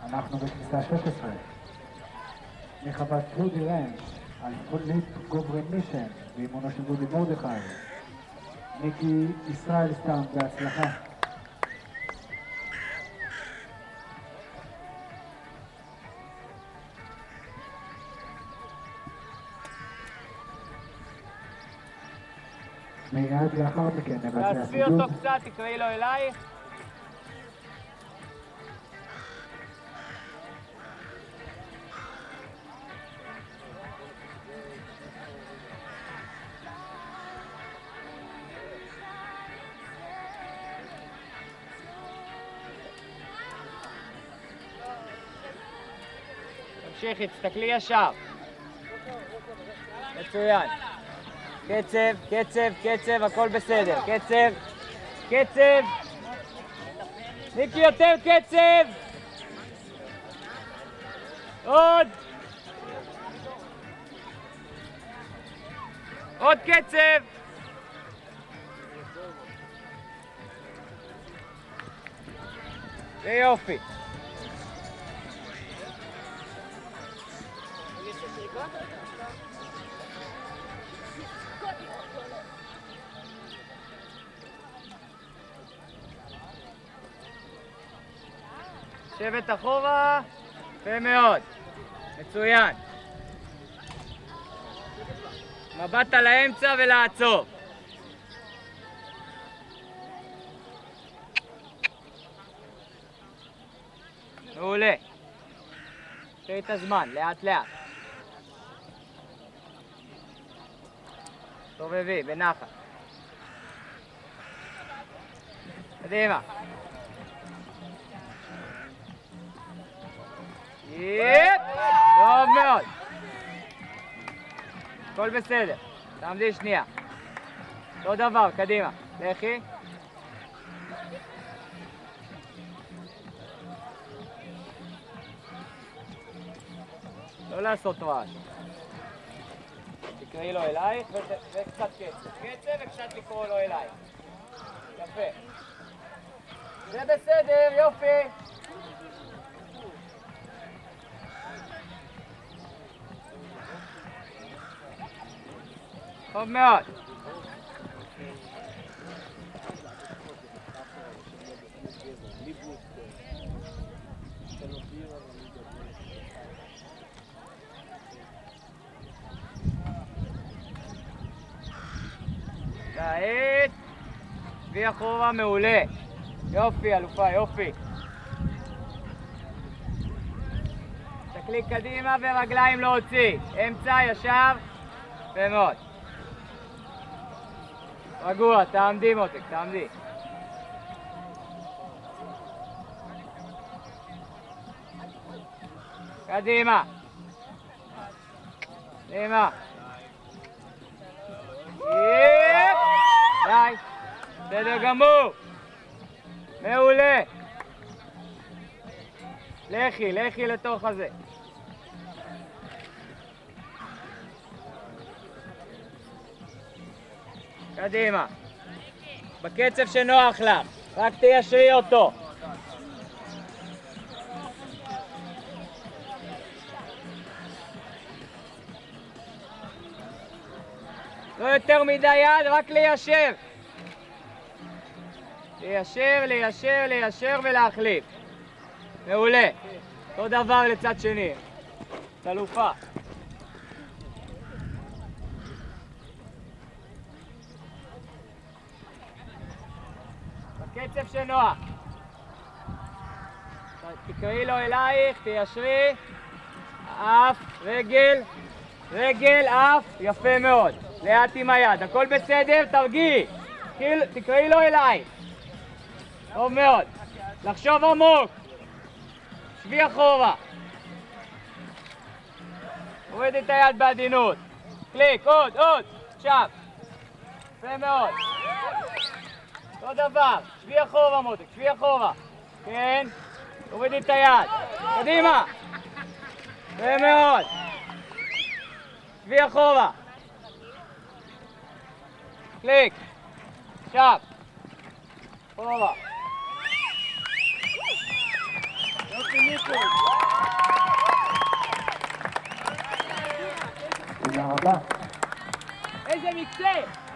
אנחנו בכניסה 16. מחוות פרודי רנץ' על פולנית גוברן מישן באימונו של דודי מרדכי. ניקי ישראל סתם בהצלחה. מיד לאחר מכן נבצע תעשי סידור. אותו קצת, תקראי לו אלייך. תמשיכי, תסתכלי ישר. מצוין. קצב, קצב, קצב, הכל בסדר. קצב, קצב. ניקי יותר קצב. עוד. עוד קצב. זה יופי. שבט אחורה, יפה מאוד, מצוין. מבט על האמצע ולעצור. מעולה. תראי את הזמן, לאט לאט. תובבי, בנחת. קדימה. יפ! טוב מאוד. הכל בסדר. תעמדי שנייה. אותו דבר, קדימה. לכי. לא לעשות רעש. תקראי לו אלייך וקצת קצב. קצב וקצת לקרוא לו אלייך. יפה. זה בסדר, יופי. טוב מאוד. כעת, שבי אחורה, מעולה. יופי, אלופה, יופי. תקלי קדימה ורגליים להוציא. אמצע, ישר, יפה מאוד. רגוע, תעמדי מותק, תעמדי. קדימה. קדימה. יפ! די. בסדר גמור. מעולה. לכי, לכי לתוך הזה. קדימה. בקצב שנוח לך. רק תיישרי אותו. לא יותר מדי יד, רק ליישר. ליישר, ליישר, ליישר ולהחליף. מעולה. אותו דבר לצד שני. תלופה. בקצב שנוח. תקראי לו אלייך, תיישרי. אף, רגל, רגל, אף, יפה מאוד. לאט עם היד, הכל בסדר, תרגיעי. תקראי לו אלייך. טוב מאוד. לחשוב עמוק. שבי אחורה. הוריד את היד בעדינות. קליק, עוד, עוד. עכשיו. יפה מאוד. אותו דבר. שבי אחורה מותק, שבי אחורה. כן. הוריד את היד. קדימה. יפה מאוד. שבי אחורה. קליק. עכשיו. אחורה. יופי ניקו. הבא. איזה מקצה!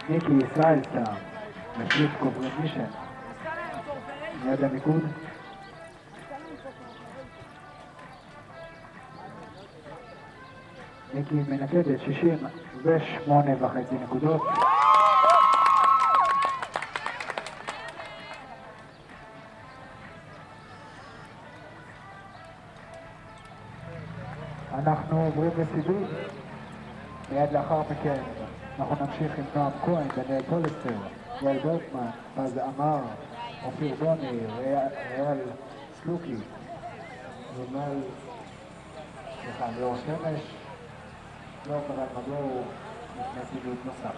ניקי ישראל סתם. משיט קוברין מישן. מיד המיקוד. ניקי מנקדת 68.5 נקודות. אנחנו עוברים לסיבוב. מיד לאחר מכן אנחנו נמשיך עם נועם כהן, דניאל פולסטר, יעל ברטמן, פז עמר, אופיר בוני, ריאל סלוקי, ליאור שמש, לא קרן מבוא לפני סיבוב נוסף.